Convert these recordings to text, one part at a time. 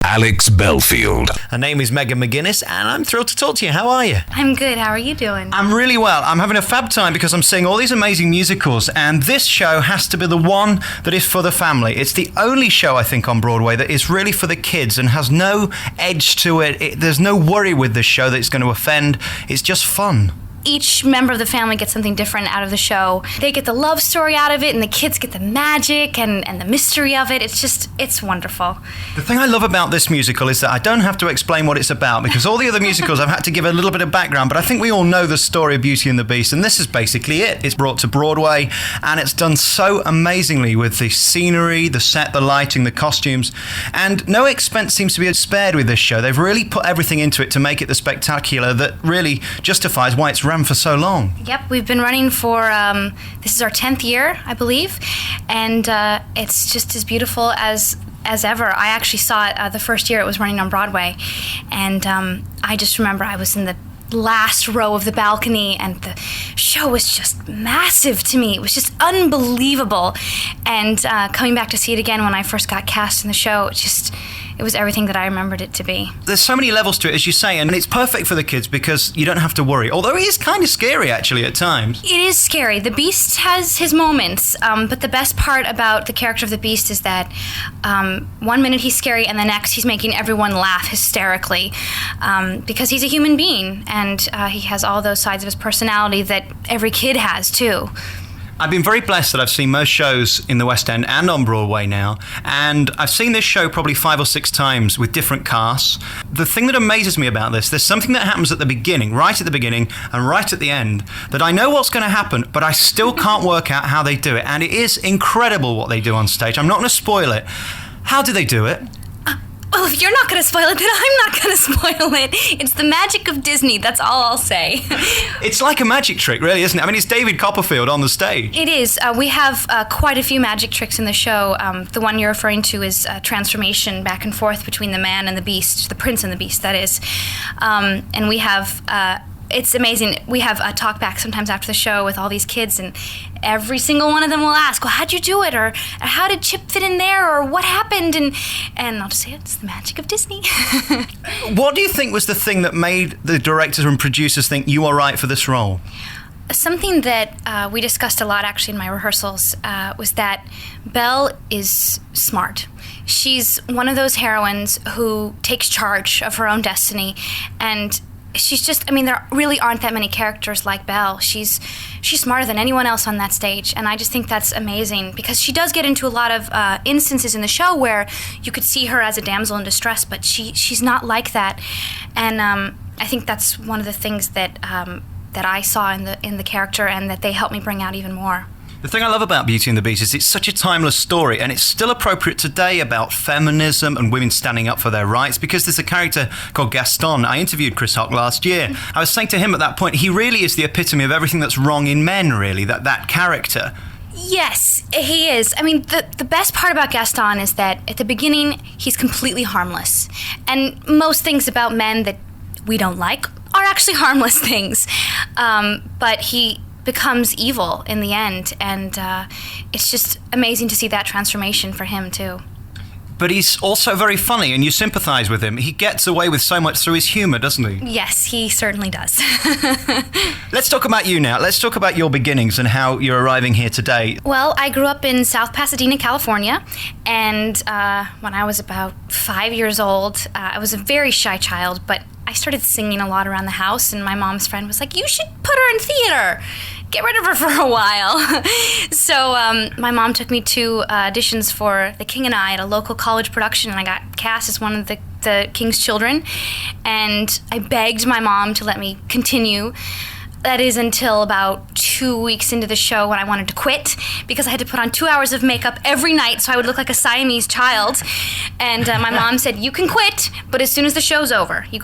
Alex Belfield. Her name is Megan McGinnis, and I'm thrilled to talk to you. How are you? I'm good. How are you doing? I'm really well. I'm having a fab time because I'm seeing all these amazing musicals, and this show has to be the one that is for the family. It's the only show, I think, on Broadway that is really for the kids and has no edge to it. There's no worry with this show that it's going to offend. It's just fun. Each member of the family gets something different out of the show. They get the love story out of it, and the kids get the magic and the mystery of it. It's wonderful. The thing I love about this musical is that I don't have to explain what it's about, because all the other musicals I've had to give a little bit of background, but I think we all know the story of Beauty and the Beast, and this is basically it. It's brought to Broadway, and it's done so amazingly with the scenery, the set, the lighting, the costumes, and no expense seems to be spared with this show. They've really put everything into it to make it the spectacular that really justifies why it's ran for so long. Yep, we've been running for, this is our 10th year, I believe, and it's just as beautiful as ever. I actually saw it the first year it was running on Broadway, and I just remember I was in the last row of the balcony, and the show was just massive to me. It was just unbelievable, and coming back to see it again when I first got cast in the show, it was everything that I remembered it to be. There's so many levels to it, as you say, and it's perfect for the kids because you don't have to worry. Although it is kind of scary, actually, at times. It is scary. The Beast has his moments, but the best part about the character of the Beast is that 1 minute he's scary and the next he's making everyone laugh hysterically because he's a human being, and he has all those sides of his personality that every kid has, too. I've been very blessed that I've seen most shows in the West End and on Broadway now, and I've seen this show probably 5 or 6 times with different casts. The thing that amazes me about this, there's something that happens at the beginning, right at the beginning and right at the end, that I know what's going to happen, but I still can't work out how they do it, and it is incredible what they do on stage. I'm not going to spoil it. How do they do it? Well, if you're not going to spoil it, then I'm not going to spoil it. It's the magic of Disney, that's all I'll say. It's like a magic trick, really, isn't it? I mean, it's David Copperfield on the stage. It is. We have quite a few magic tricks in the show. The one you're referring to is transformation back and forth between the man and the beast, the prince and the beast, that is. And we have... it's amazing. We have a talk back sometimes after the show with all these kids, and every single one of them will ask, well, how'd you do it? Or how did Chip fit in there? Or what happened? And I'll just say, it's the magic of Disney. What do you think was the thing that made the directors and producers think you are right for this role? Something that we discussed a lot, actually, in my rehearsals was that Belle is smart. She's one of those heroines who takes charge of her own destiny, and she's just, I mean, there really aren't that many characters like Belle. She's smarter than anyone else on that stage, and I just think that's amazing because she does get into a lot of instances in the show where you could see her as a damsel in distress, but she's not like that, and I think that's one of the things that I saw in the character, and that they helped me bring out even more. The thing I love about Beauty and the Beast is it's such a timeless story, and it's still appropriate today about feminism and women standing up for their rights, because there's a character called Gaston. I interviewed Chris Hock last year. I was saying to him at that point, he really is the epitome of everything that's wrong in men, really, that character. Yes, he is. I mean, the best part about Gaston is that at the beginning, he's completely harmless. And most things about men that we don't like are actually harmless things. But he becomes evil in the end, and it's just amazing to see that transformation for him too. But he's also very funny, and you sympathise with him. He gets away with so much through his humour, doesn't he? Yes, he certainly does. Let's talk about you now. Let's talk about your beginnings and how you're arriving here today. Well, I grew up in South Pasadena, California, and when I was about 5 years old, I was a very shy child, but I started singing a lot around the house, and my mom's friend was like, you should put her in theater. Get rid of her for a while. So my mom took me to auditions for The King and I at a local college production, and I got cast as one of the King's children. And I begged my mom to let me continue. That is until about 2 weeks into the show when I wanted to quit because I had to put on 2 hours of makeup every night so I would look like a Siamese child. And my mom said, you can quit, but as soon as the show's over, you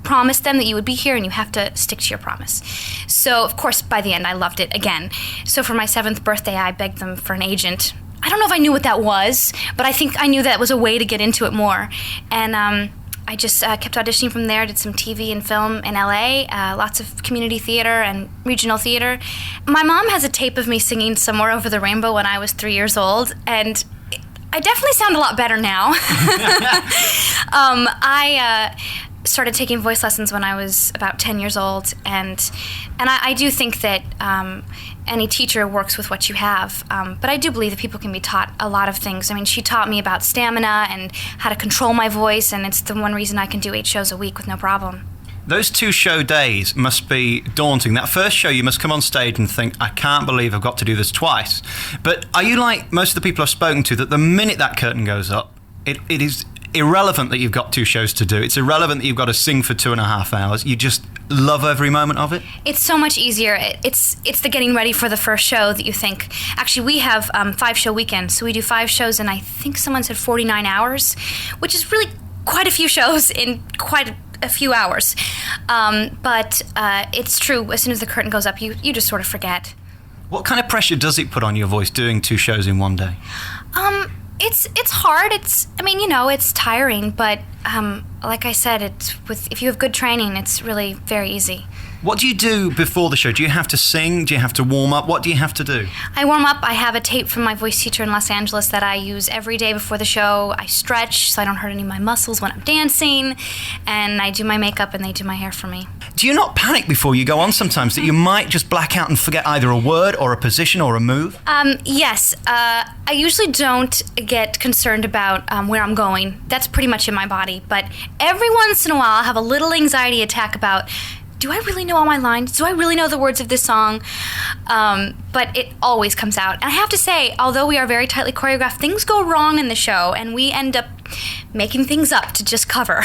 promised them that you would be here and you have to stick to your promise. So, of course, by the end, I loved it again. So for my 7th birthday, I begged them for an agent. I don't know if I knew what that was, but I think I knew that was a way to get into it more. And I just kept auditioning from there, did some TV and film in LA, lots of community theater and regional theater. My mom has a tape of me singing Somewhere Over the Rainbow when I was 3 years old, and I definitely sound a lot better now. I started taking voice lessons when I was about 10 years old, and I do think that any teacher works with what you have, but I do believe that people can be taught a lot of things. I mean, she taught me about stamina and how to control my voice, and it's the one reason I can do 8 shows a week with no problem. Those 2 show days must be daunting. That first show, you must come on stage and think, I can't believe I've got to do this twice. But are you like most of the people I've spoken to, that the minute that curtain goes up, it is irrelevant that you've got 2 shows to do. It's irrelevant that you've got to sing for 2.5 hours. You just love every moment of it? It's so much easier. It's the getting ready for the first show that you think. Actually, we have 5-show weekends, so we do 5 shows in, I think someone said 49 hours, which is really quite a few shows in quite a few hours. But it's true, as soon as the curtain goes up, you just sort of forget. What kind of pressure does it put on your voice doing 2 shows in one day? It's hard. It's tiring, but like I said, if you have good training, it's really very easy. What do you do before the show? Do you have to sing? Do you have to warm up? What do you have to do? I warm up. I have a tape from my voice teacher in Los Angeles that I use every day before the show. I stretch so I don't hurt any of my muscles when I'm dancing, and I do my makeup and they do my hair for me. Do you not panic before you go on sometimes that you might just black out and forget either a word or a position or a move? Yes. I usually don't get concerned about where I'm going. That's pretty much in my body. But every once in a while, I'll have a little anxiety attack about, do I really know all my lines? Do I really know the words of this song? But it always comes out. And I have to say, although we are very tightly choreographed, things go wrong in the show, and we end up making things up to just cover.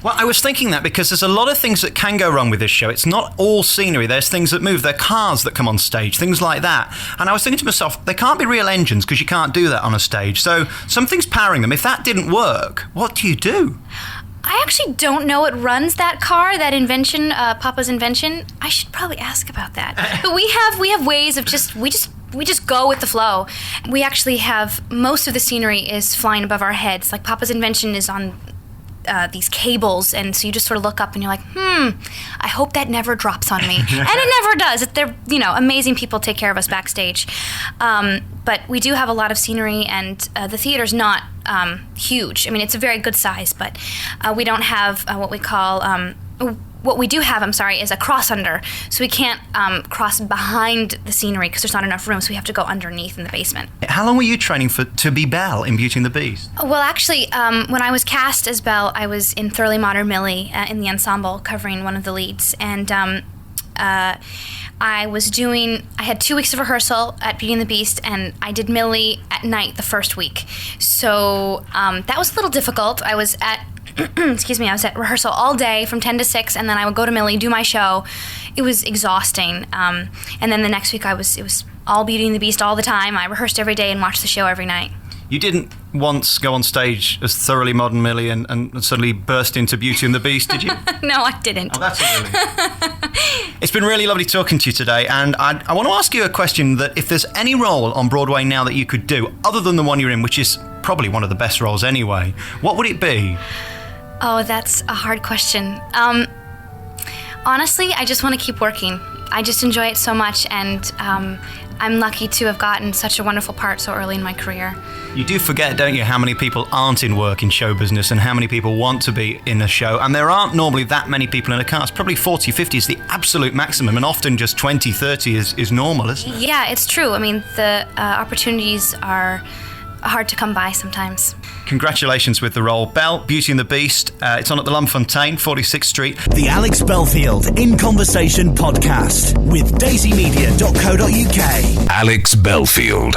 Well, I was thinking that because there's a lot of things that can go wrong with this show. It's not all scenery. There's things that move. There are cars that come on stage, things like that. And I was thinking to myself, they can't be real engines because you can't do that on a stage. So something's powering them. If that didn't work, what do you do? I actually don't know what runs that car, that invention, Papa's invention. I should probably ask about that. But we have ways of we just go with the flow. We actually have, most of the scenery is flying above our heads. Like Papa's invention is on these cables, and so you just sort of look up and you're like, I hope that never drops on me. And it never does. They're, amazing people take care of us backstage. But we do have a lot of scenery, and the theater's not huge. I mean, it's a very good size, but we don't have what we do have, is a cross under. So we can't cross behind the scenery because there's not enough room, so we have to go underneath in the basement. How long were you training to be Belle in Beauty and the Beast? Well, actually, when I was cast as Belle, I was in Thoroughly Modern Millie in the ensemble, covering one of the leads. And I had 2 weeks of rehearsal at Beauty and the Beast, and I did Millie at night the first week. So that was a little difficult. I was at I was at rehearsal all day from 10 to 6, and then I would go to Millie, do my show. It was exhausting. And then the next week it was all Beauty and the Beast all the time. I rehearsed every day and watched the show every night. You didn't once go on stage as Thoroughly Modern Millie and suddenly burst into Beauty and the Beast, did you? No, I didn't. Oh, that's really... It's been really lovely talking to you today, and I want to ask you a question that if there's any role on Broadway now that you could do, other than the one you're in, which is probably one of the best roles anyway, what would it be? Oh, that's a hard question. Honestly, I just want to keep working. I just enjoy it so much, and I'm lucky to have gotten such a wonderful part so early in my career. You do forget, don't you, how many people aren't in work in show business and how many people want to be in a show, and there aren't normally that many people in a cast. Probably 40, 50 is the absolute maximum, and often just 20, 30 is normal, isn't it? Yeah, it's true. I mean, the opportunities are hard to come by sometimes. Congratulations with the role. Belle, Beauty and the Beast. It's on at the Lumfontaine, 46th Street. The Alex Belfield In Conversation podcast with daisymedia.co.uk. Alex Belfield.